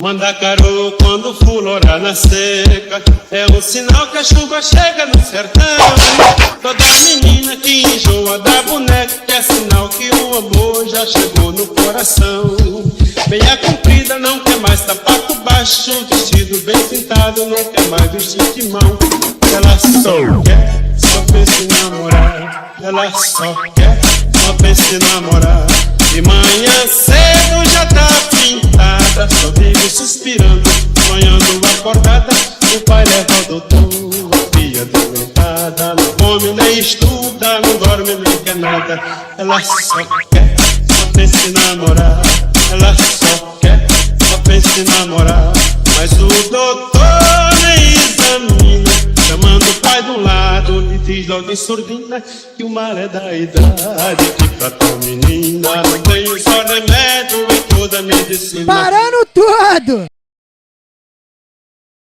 Mandacaru quando florar na seca é um sinal que a chuva chega no sertão. Toda menina que enjoa da boneca é sinal que o amor já chegou no coração. Meia comprida não quer mais sapato baixo, vestido bem pintado não quer mais vestir de mão. Ela só quer, só pensa em namorar. Ela só quer, só pensa em namorar. De manhã cedo já tá pintada, só vive suspirando, sonhando acordada. O pai leva ao doutor, a filha doentada, não come nem estuda, não dorme nem quer nada. Ela só quer, só pensa em namorar. Ela só quer, só pensa em namorar. Mas o doutor nem examina, chamando o pai do lado, lhe diz logo em surdina que o mal é da idade, que pra tua menina não tem só remédio em toda a medicina. Parando tudo!